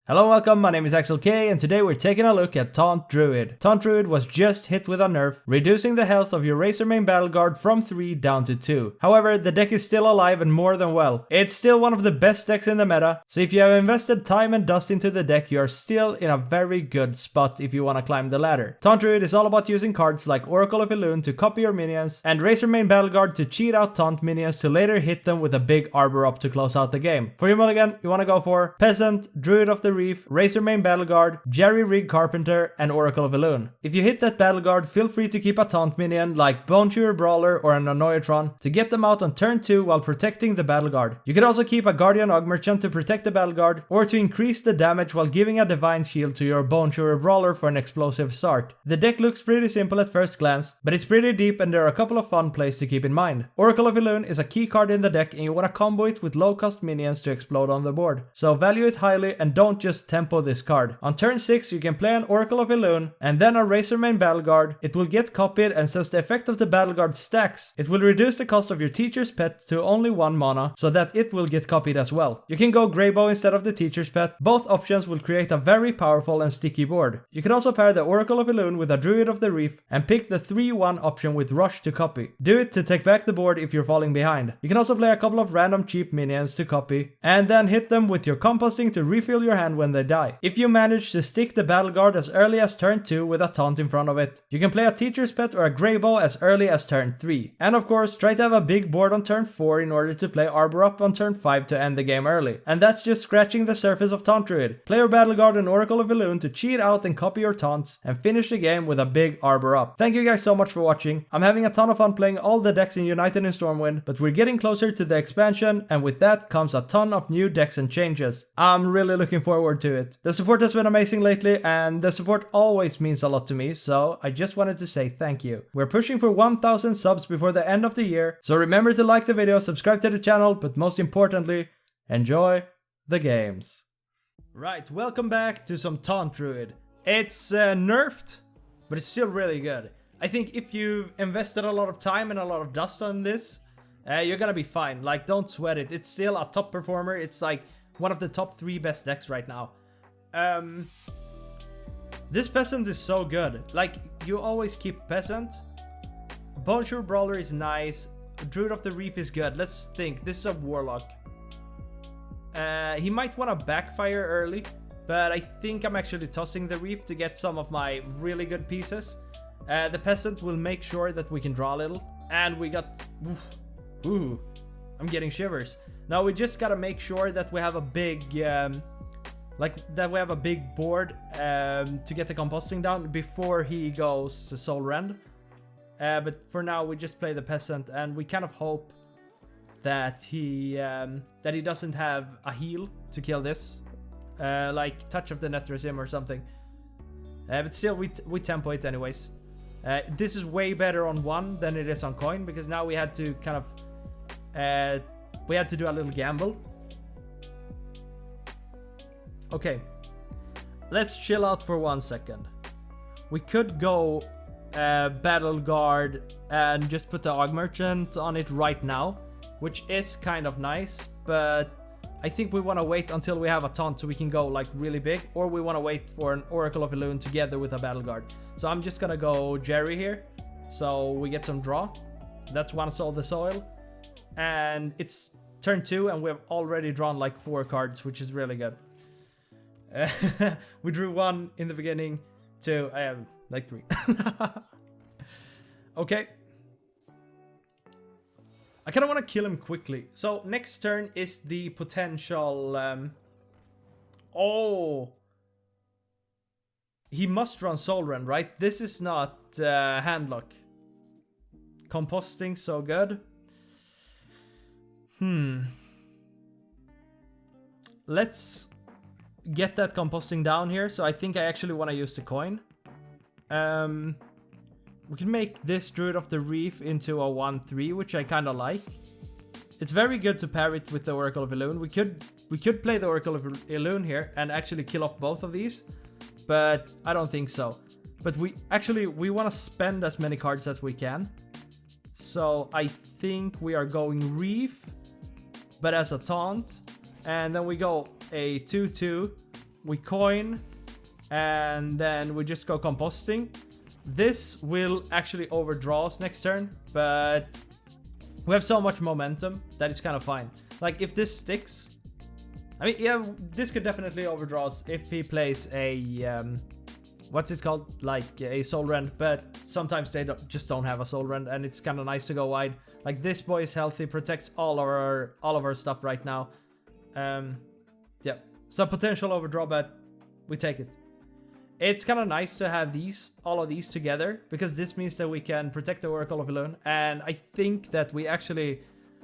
Hello and welcome, my name is Axel K and today we're taking a look at Taunt Druid. Taunt Druid was just hit with a nerf, reducing the health of your Razormane Battleguard from 3 down to 2. However, the deck is still alive and more than well. It's still one of the best decks in the meta, so if you have invested time and dust into the deck, you are still in a very good spot if you want to climb the ladder. Taunt Druid is all about using cards like Oracle of Elune to copy your minions, and Razormane Battleguard to cheat out Taunt minions to later hit them with a big arbor up to close out the game. For your mulligan, you want to go for Peasant, Druid of the Reef, Razormane Battleguard, Jerry Rig Carpenter, and Oracle of Elune. If you hit that Battleguard, feel free to keep a Taunt minion like Bone Chewer Brawler or an Annoyatron to get them out on turn 2 while protecting the Battleguard. You could also keep a Guardian Og Merchant to protect the Battleguard or to increase the damage while giving a Divine Shield to your Bone Chewer Brawler for an explosive start. The deck looks pretty simple at first glance, but it's pretty deep and there are a couple of fun plays to keep in mind. Oracle of Elune is a key card in the deck and you want to combo it with low cost minions to explode on the board. So value it highly and don't just tempo this card. On turn 6 you can play an Oracle of Elune and then a Razormane Battleguard. It will get copied, and since the effect of the Battleguard stacks, it will reduce the cost of your Teacher's Pet to only 1 mana so that it will get copied as well. You can go Greybow instead of the Teacher's Pet. Both options will create a very powerful and sticky board. You could also pair the Oracle of Elune with a Druid of the Reef and pick the 3/1 option with Rush to copy. Do it to take back the board if you're falling behind. You can also play a couple of random cheap minions to copy and then hit them with your composting to refill your hand when they die. If you manage to stick the Battleguard as early as turn 2 with a Taunt in front of it, you can play a Teacher's Pet or a Greybow as early as turn 3. And of course, try to have a big board on turn 4 in order to play Arbor up on turn 5 to end the game early. And that's just scratching the surface of Taunt Druid. Play your Battleguard and Oracle of Elune to cheat out and copy your taunts and finish the game with a big Arbor up. Thank you guys so much for watching. I'm having a ton of fun playing all the decks in United in Stormwind, but we're getting closer to the expansion, and with that comes a ton of new decks and changes. I'm really looking forward to it. The support has been amazing lately, and the support always means a lot to me, so I just wanted to say thank you. We're pushing for 1000 subs before the end of the year, so remember to like the video, subscribe to the channel, but most importantly, enjoy the games. Right, welcome back to some Taunt Druid. It's nerfed, but it's still really good. I think if you've invested a lot of time and a lot of dust on this, you're gonna be fine. Like, don't sweat it. It's still a top performer. It's like one of the top 3 best decks right now. This Peasant is so good. Like, you always keep Peasant. Bone Chewer Brawler is nice. Druid of the Reef is good. Let's think. This is a Warlock. He might want to backfire early, but I think I'm actually tossing the Reef to get some of my really good pieces. The Peasant will make sure that we can draw a little. And we got... Ooh, I'm getting shivers. Now we just gotta make sure that we have a big... that we have a big board to get the composting down before he goes Soul Rend. But for now we just play the Peasant and we kind of hope that he doesn't have a heal to kill this. Like Touch of the Nethrezim or something. But still we tempo it anyways. This is way better on 1 than it is on coin, because now we had to kind of we had to do a little gamble. Okay, let's chill out for 1 second. We could go Battleguard and just put the Og Merchant on it right now, which is kind of nice, but I think we want to wait until we have a taunt so we can go like really big, or we want to wait for an Oracle of Elune together with a Battleguard. So I'm just gonna go Jerry here, so we get some draw. That's one Soul the Soil, and it's turn 2 and we've already drawn like 4 cards, which is really good. We drew 1 in the beginning, 2, I have like 3. Okay. I kind of want to kill him quickly. So next turn is the potential... Oh! He must run Soul Rend, right? This is not Handlock. Composting, so good. Let's get that composting down here. So I think I actually want to use the coin. We can make this Druid of the Reef into a 1/3, which I kind of like. It's very good to pair it with the Oracle of Elune. We could play the Oracle of Elune here and actually kill off both of these, but I don't think so. But we want to spend as many cards as we can. So I think we are going Reef, but as a taunt, and then we go a 2/2 we coin, and then we just go composting. This will actually overdraw us next turn, but we have so much momentum that it's kind of fine. Like, if this sticks, I mean, yeah, this could definitely overdraw us if he plays a, what's it called? Like a Soul Rend, but sometimes they just don't have a Soul Rend, and it's kind of nice to go wide. Like, this boy is healthy, protects all of our stuff right now. Yeah, some potential overdraw, but we take it. It's kind of nice to have all of these together, because this means that we can protect the Oracle of Elune, and I think that we actually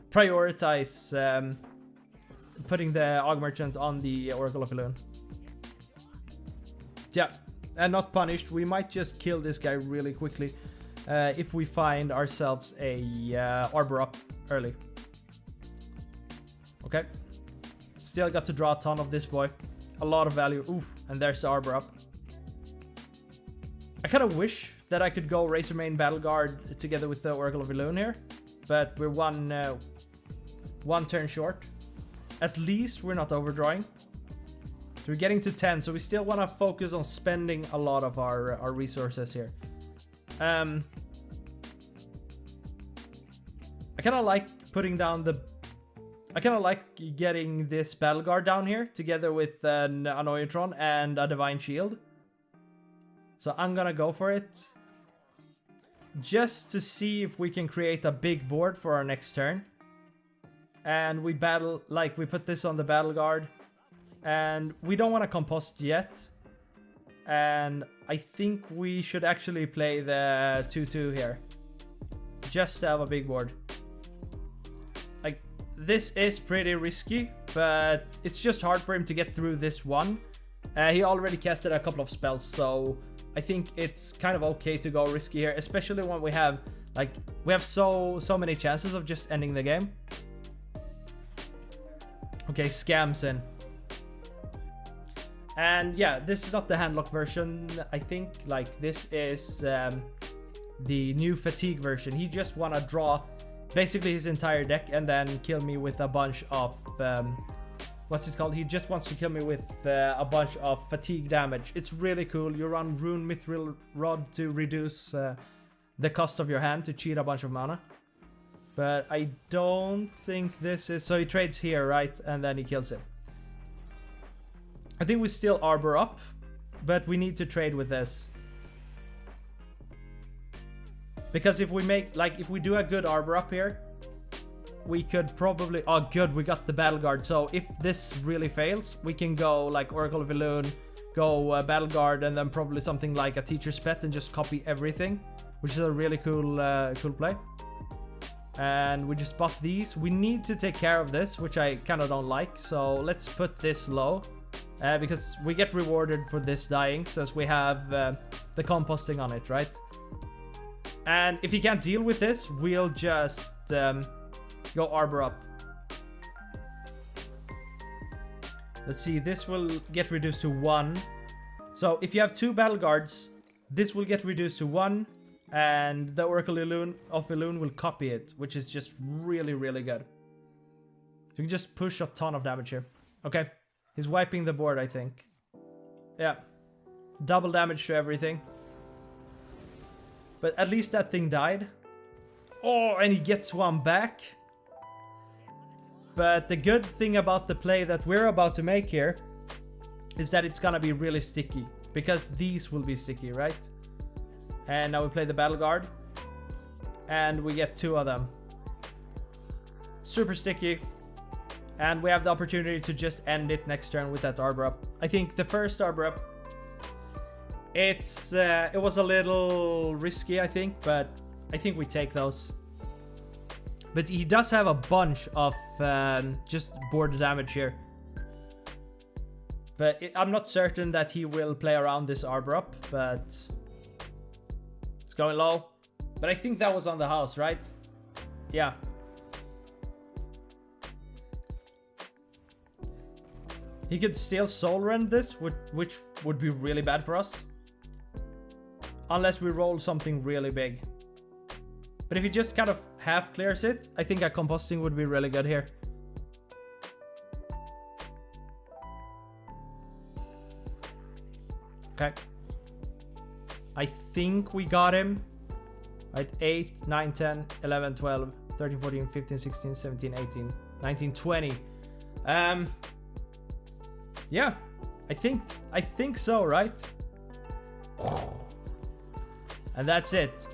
prioritize putting the Aug Merchant on the Oracle of Elune. Yeah, and not punished. We might just kill this guy really quickly if we find ourselves a Arbor up early. Okay. Still got to draw a ton of this boy. A lot of value. Oof, and there's the Arbor up. I kind of wish that I could go Razormane Battleguard together with the Oracle of Elune here, but we're one turn short. At least we're not overdrawing. So we're getting to 10, so we still want to focus on spending a lot of our resources here. I kind of like putting down I kind of like getting this Battleguard down here together with an Annoyatron and a Divine Shield. So I'm gonna go for it. Just to see if we can create a big board for our next turn. And we put this on the Battleguard. And we don't want to compost yet. And I think we should actually play the 2/2 here. Just to have a big board. Like, this is pretty risky, but it's just hard for him to get through this one. He already casted a couple of spells, so I think it's kind of okay to go risky here, especially when we have so many chances of just ending the game. Okay, Scams in. And yeah, this is not the handlock version, I think. Like, this is the new fatigue version. He just wanna draw basically his entire deck and then kill me with a bunch of what's it called? He just wants to kill me with a bunch of fatigue damage. It's really cool. You run Rune Mithril Rod to reduce the cost of your hand to cheat a bunch of mana. But I don't think this is... So he trades here, right? And then he kills it. I think we still Arbor up, but we need to trade with this. Because if we if we do a good Arbor up here, we could probably... Oh, good, we got the Battleguard. So if this really fails, we can go like Oracle of Elune, go Battleguard, and then probably something like a Teacher's Pet and just copy everything, which is a really cool play. And we just buff these. We need to take care of this, which I kind of don't like. So let's put this low, because we get rewarded for this dying, since we have the composting on it, right? And if he can't deal with this, we'll just go Arbor up. Let's see, this will get reduced to 1. So if you have 2 Battleguards, this will get reduced to 1. And the Oracle of Elune will copy it, which is just really, really good. So you can just push a ton of damage here. Okay, he's wiping the board, I think. Yeah, double damage to everything. But at least that thing died. Oh, and he gets one back. But the good thing about the play that we're about to make here is that it's gonna be really sticky, because these will be sticky, right? And now we play the Battleguard, and we get 2 of them. Super sticky. And we have the opportunity to just end it next turn with that Arbor up. I think the first Arbor up, it was a little risky, I think, but I think we take those. But he does have a bunch of just board damage here. But I'm not certain that he will play around this Arbor up, but... going low, but I think that was on the house, right? Yeah. He could still Soul Rend this, which would be really bad for us. Unless we roll something really big. But if he just kind of half clears it, I think a composting would be really good here. Okay. I think we got him. Right, 8, 9, 10, 11, 12, 13, 14, 15, 16, 17, 18, 19, 20. Yeah, I think so, right? And that's it.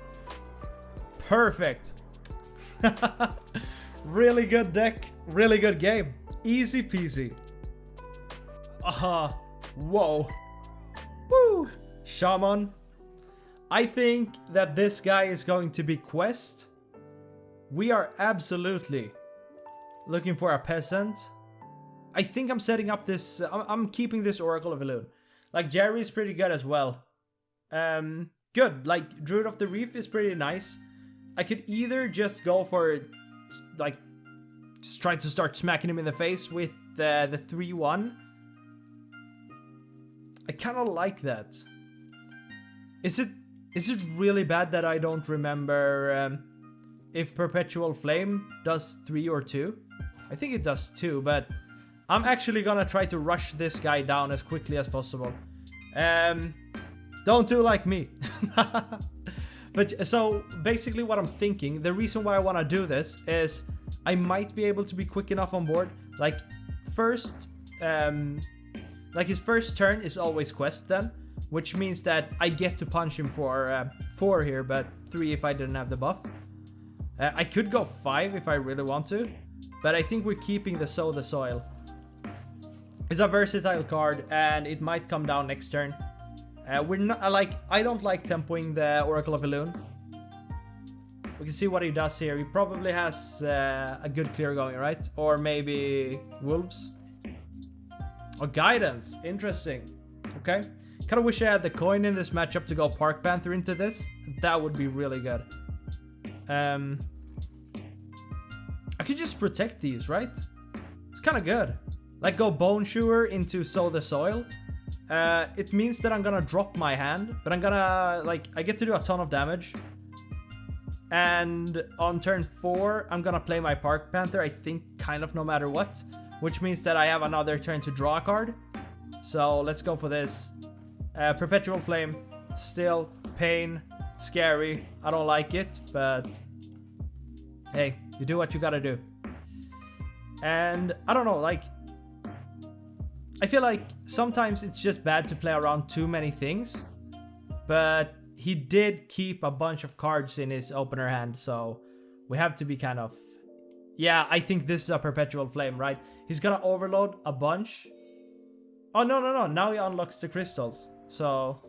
Perfect. Really good deck, really good game. Easy peasy. Whoa. Woo! Shaman. I think that this guy is going to be quest. We are absolutely looking for a peasant. I think I'm setting up this, I'm keeping this Oracle of Elune. Like, Jerry's pretty good as well. Good, like, Druid of the Reef is pretty nice. I could either just go for, like, just try to start smacking him in the face with the 3-1. I kind of like that. Is it really bad that I don't remember if Perpetual Flame does 3 or 2? I think it does 2, but I'm actually gonna try to rush this guy down as quickly as possible. Don't do like me. But so basically what I'm thinking, the reason why I want to do this is I might be able to be quick enough on board. Like first, like his first turn is always quest then, which means that I get to punch him for 4 here, but 3 if I didn't have the buff. I could go 5 if I really want to, but I think we're keeping the Sow the Soil. It's a versatile card and it might come down next turn. We're not I don't like tempoing the Oracle of Elune. We can see what he does here. He probably has a good clear going, right? Or maybe Wolves. Or Guidance. Interesting. Okay. Kind of wish I had the coin in this matchup to go Park Panther into this. That would be really good. I could just protect these, right? It's kind of good. Like go Bone Chewer into Sow the Soil. It means that I'm gonna drop my hand, but I'm gonna, like, I get to do a ton of damage. And on turn 4, I'm gonna play my Park Panther, I think, kind of no matter what. Which means that I have another turn to draw a card. So let's go for this. Perpetual Flame, still, pain, scary. I don't like it, but hey, you do what you gotta do. And I don't know, like, I feel like sometimes it's just bad to play around too many things, but he did keep a bunch of cards in his opener hand, so we have to be kind of... Yeah, I think this is a Perpetual Flame, right? He's gonna overload a bunch. Oh, no, now he unlocks the crystals, so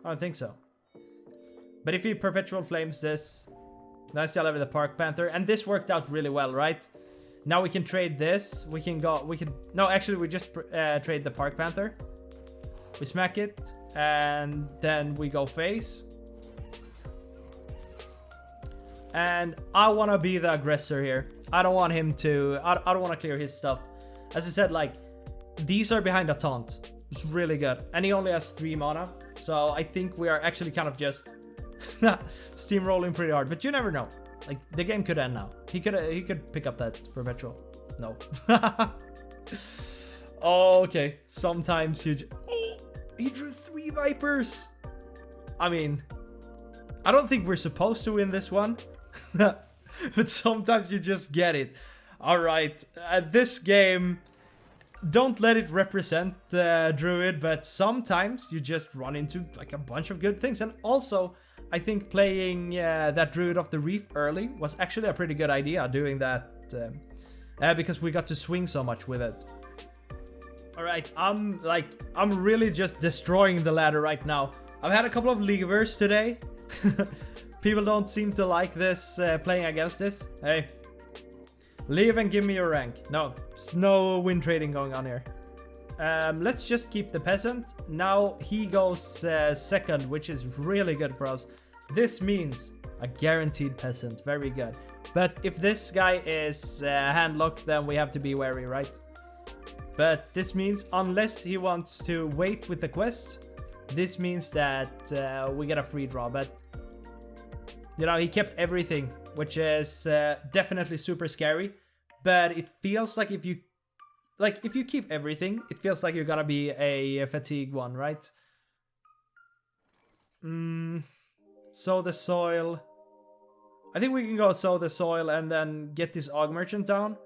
I don't think so. But if he Perpetual Flames this, then I still have the Park Panther, and this worked out really well, right? Now we can trade this. We can no, actually we just trade the Park Panther. We smack it and then we go face. And I want to be the aggressor here. I don't want him to, I don't want to clear his stuff. As I said, like, these are behind a taunt. It's really good. And he only has 3 mana. So I think we are actually kind of just steamrolling pretty hard. But you never know. Like, the game could end now. He could pick up that Perpetual. No. Oh, okay. Sometimes you... Oh! He drew 3 Vipers! I mean... I don't think we're supposed to win this one. But sometimes you just get it. Alright. This game... Don't let it represent Druid, but sometimes you just run into, like, a bunch of good things. And also... I think playing that Druid of the Reef early was actually a pretty good idea, doing that because we got to swing so much with it. Alright, I'm really just destroying the ladder right now. I've had a couple of leavers today. People don't seem to like this, playing against this. Hey, leave and give me your rank. No, there's no win trading going on here. Let's just keep the peasant. Now he goes second, which is really good for us. This means a guaranteed peasant. Very good. But if this guy is handlocked, then we have to be wary, right? But this means unless he wants to wait with the quest, this means that we get a free draw. But, you know, he kept everything, which is definitely super scary. But it feels like if you keep everything, it feels like you're gonna be a fatigue one, right? Sow the soil. I think we can go sow the soil and then get this Og Merchant down.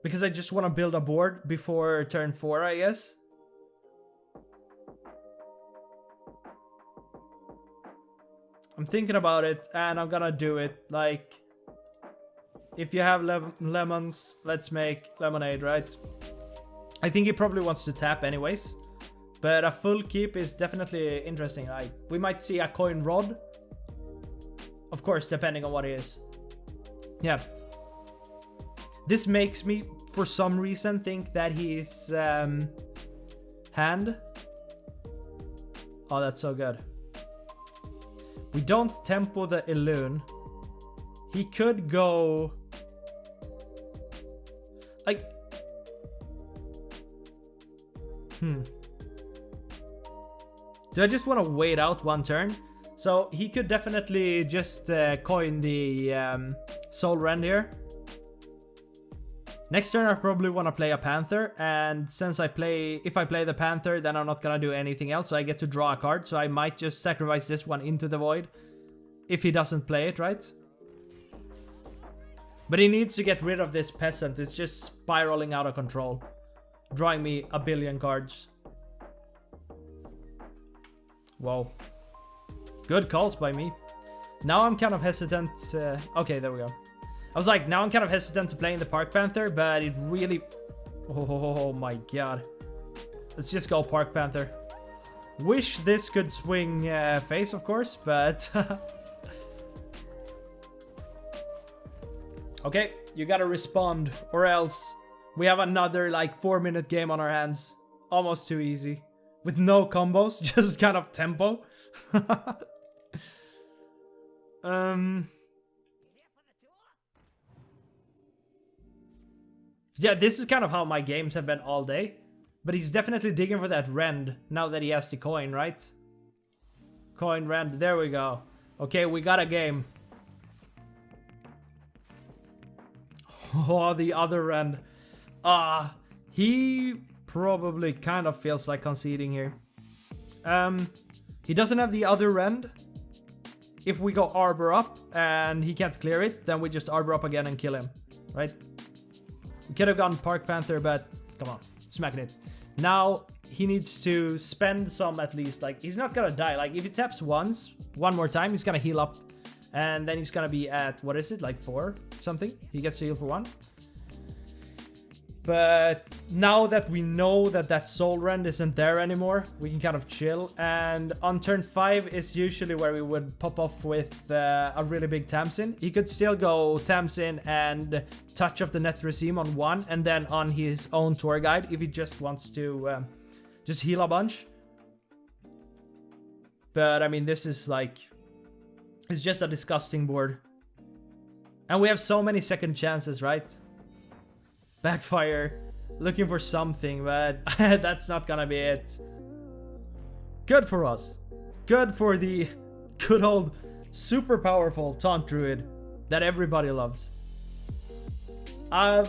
Because I just want to build a board before turn 4, I guess. I'm thinking about it and I'm gonna do it. Like, if you have lemons, let's make lemonade, right? I think he probably wants to tap anyways. But a full keep is definitely interesting. Like, we might see a coin rod. Of course, depending on what it is. Yeah. This makes me, for some reason, think that he's hand. Oh, that's so good. We don't tempo the Elune. He could go... Like... Do I just want to wait out one turn? So he could definitely just coin the Soul Rend here. Next turn I probably want to play a Panther, and since if I play the Panther, then I'm not gonna do anything else, so I get to draw a card, so I might just sacrifice this one into the void. If he doesn't play it, right? But he needs to get rid of this peasant, it's just spiraling out of control. Drawing me a billion cards. Whoa. Good calls by me. Now I'm kind of hesitant. Okay, there we go. I was like, now I'm kind of hesitant to play in the Park Panther, but it really... Oh my god. Let's just go Park Panther. Wish this could swing face, of course, but... Okay, you gotta respond, or else we have another like 4-minute game on our hands. Almost too easy. With no combos, just kind of tempo. Yeah, this is kind of how my games have been all day. But he's definitely digging for that Rend now that he has the coin, right? Coin Rend, there we go. Okay, we got a game. Oh, the other Rend. He probably kind of feels like conceding here. He doesn't have the other Rend. If we go Arbor up and he can't clear it, then we just Arbor up again and kill him, right? We could have gone Park Panther, but come on, smacking it. Now he needs to spend some at least. Like, he's not gonna die. Like, if he taps once, one more time, he's gonna heal up, and then he's gonna be at, what is it, like 4 something? He gets to heal for 1. But now that we know that that Soul Rend isn't there anymore, we can kind of chill. And on turn 5 is usually where we would pop off with a really big Tamsin. He could still go Tamsin and Touch of the Nethrezim on 1, and then on his own tour guide if he just wants to just heal a bunch. But I mean, this is like, it's just a disgusting board. And we have so many second chances, right? Backfire, looking for something, but that's not gonna be it. Good for us. Good for the good old super powerful Taunt Druid that everybody loves. I've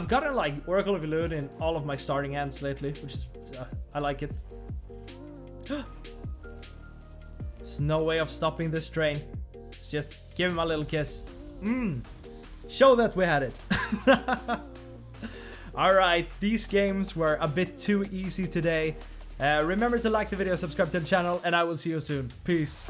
gotten like Oracle of Elune in all of my starting hands lately, which is I like it. There's no way of stopping this train. Let's just give him a little kiss. Show that we had it. Alright, these games were a bit too easy today. Remember to like the video, subscribe to the channel, and I will see you soon. Peace.